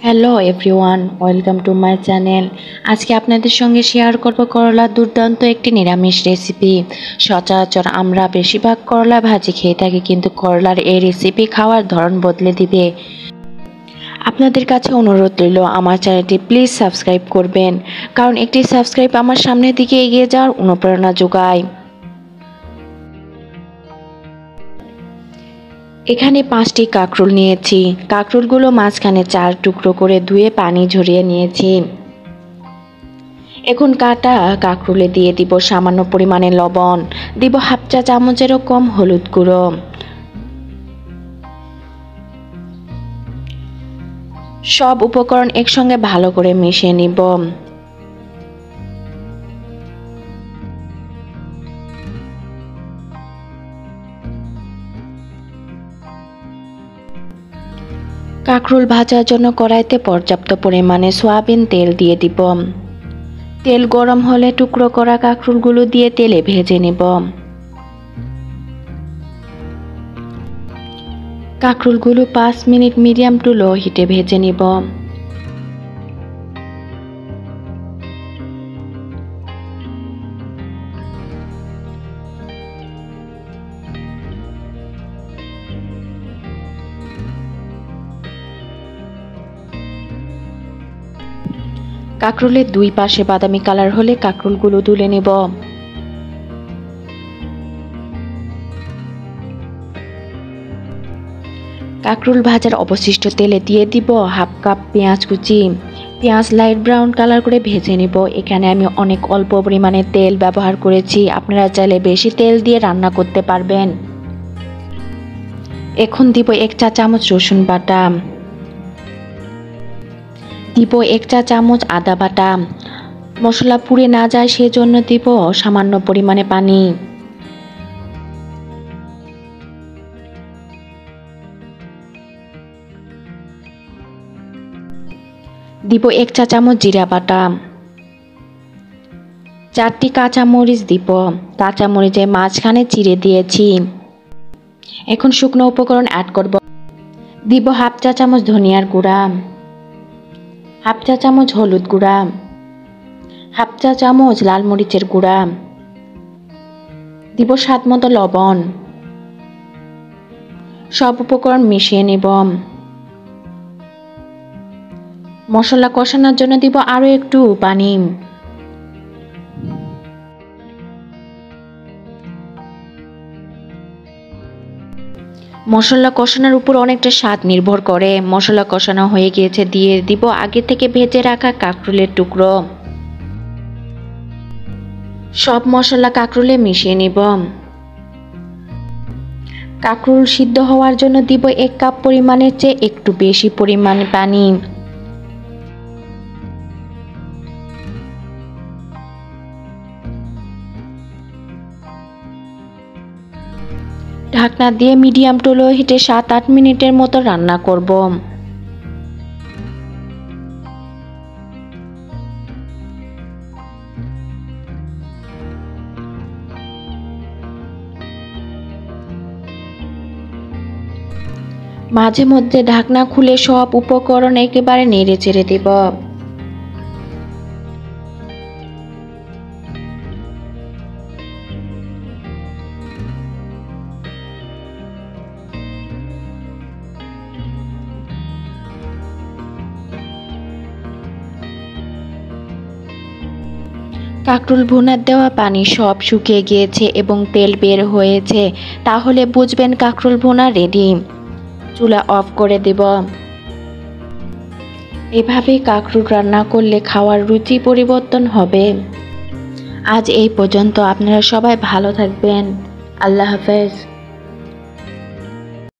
Hello everyone, welcome to my channel. আজকে আপনাদের সঙ্গে শেয়ার করব করলার দুর্দান্ত একটি নিরামিষ রেসিপি। সচরাচর আমরা বেশিরভাগ করলা ভাজি খেয়ে থাকি, কিন্তু করলার এই রেসিপি খাওয়ার ধরন বদলে দিবে। আপনাদের কাছে অনুরোধ রইল আমার চ্যানেলটি প্লিজ সাবস্ক্রাইব করবেন, কারণ একটি সাবস্ক্রাইব আমার সামনের দিকে এগিয়ে যাওয়ার অনুপ্রেরণা যোগায়। এখানে 5টি কাঁকরোল নিয়েছি। কাঁকরোলগুলো মাঝখানে 4 টুকরো করে ধুয়ে পানি ঝরিয়ে নিয়েছি। এখন কাটা কাঁকরোলে দিয়ে দিব সামান্য পরিমাণে লবণ, দিব হাফ চা চামচেরও কম হলুদ গুঁড়ো। সব উপকরণ একসঙ্গে ভালো করে মিশিয়ে নিব। কাঁকরোল ভাজার জন্য কড়াইতে পর্যাপ্ত পরিমাণে সয়াবিন তেল দিয়ে দিব। তেল গরম হলে টুকরো করা কাঁকরোলগুলো দিয়ে তেলে ভেজে নেব। কাঁকরোলগুলো 5 মিনিট মিডিয়াম টু লো হিটে ভেজে নিব। কাঁকরোলের দুই পাশে বাদামি কালার হলে কাঁকরোলগুলো তুলে নেব। কাঁকরোল ভাজার অবশিষ্ট তেলে দিয়ে দিব হাফ কাপ পেঁয়াজ কুচি। পেঁয়াজ লাইট ব্রাউন কালার করে ভেজে নেব। এখানে আমি অনেক অল্প পরিমাণে তেল ব্যবহার করেছি, আপনারা চাইলে বেশি তেল দিয়ে রান্না করতে পারবেন। এখন দিব 1 চা চামচ রসুন বাটা, দিব 1 চা চামচ আদা বাটা। মশলা পুড়ে না যায় সেজন্য দিব সামান্য পরিমাণে পানি। দিব 1 চা চামচ জিরা বাটা। 4টি কাঁচামরিচ দিব, কাঁচামরিচের মাঝখানে চিড়ে দিয়েছি। এখন শুকনো উপকরণ অ্যাড করব। দিব হাফ চা চামচ ধনিয়ার গুঁড়া, হাফ চা চামচ হলুদ গুঁড়া, হাফ চা চামচ লাল মরিচের গুঁড়া, দিব স্বাদ মতো লবণ। সব উপকরণ মিশিয়ে নেব। মশলা কষানোর জন্য দিব আরও একটু পানি। মশলা কষানোর উপর অনেকটা স্বাদ নির্ভর করে। মশলা কষানো হয়ে গিয়েছে, দিয়ে দিব আগে থেকে ভেজে রাখা কাঁকরোলের টুকরো। সব মশলা কাঁকরোলে মিশিয়ে নিব। কাঁকরোল সিদ্ধ হওয়ার জন্য দিব 1 কাপ পরিমাণের চেয়ে একটু বেশি পরিমাণে পানি। ঢাকনা দিয়ে মিডিয়াম টু লো হিটে 7-8 মিনিটের মতো রান্না করব। মাঝে মধ্যে ঢাকনা খুলে সব উপকরণ একেবারে নেড়ে চেড়ে দেব। কাঁকরোল ভুনার দেওয়া পানি সব শুকিয়ে গিয়েছে এবং তেল বের হয়েছে, তাহলে বুঝবেন কাঁকরোল ভুনা রেডি। চুলা অফ করে দেব। এভাবে কাঁকরোল রান্না করলে খাওয়ার রুচি পরিবর্তন হবে। আজ এই পর্যন্ত। আপনারা সবাই ভালো থাকবেন। আল্লাহ হাফেজ।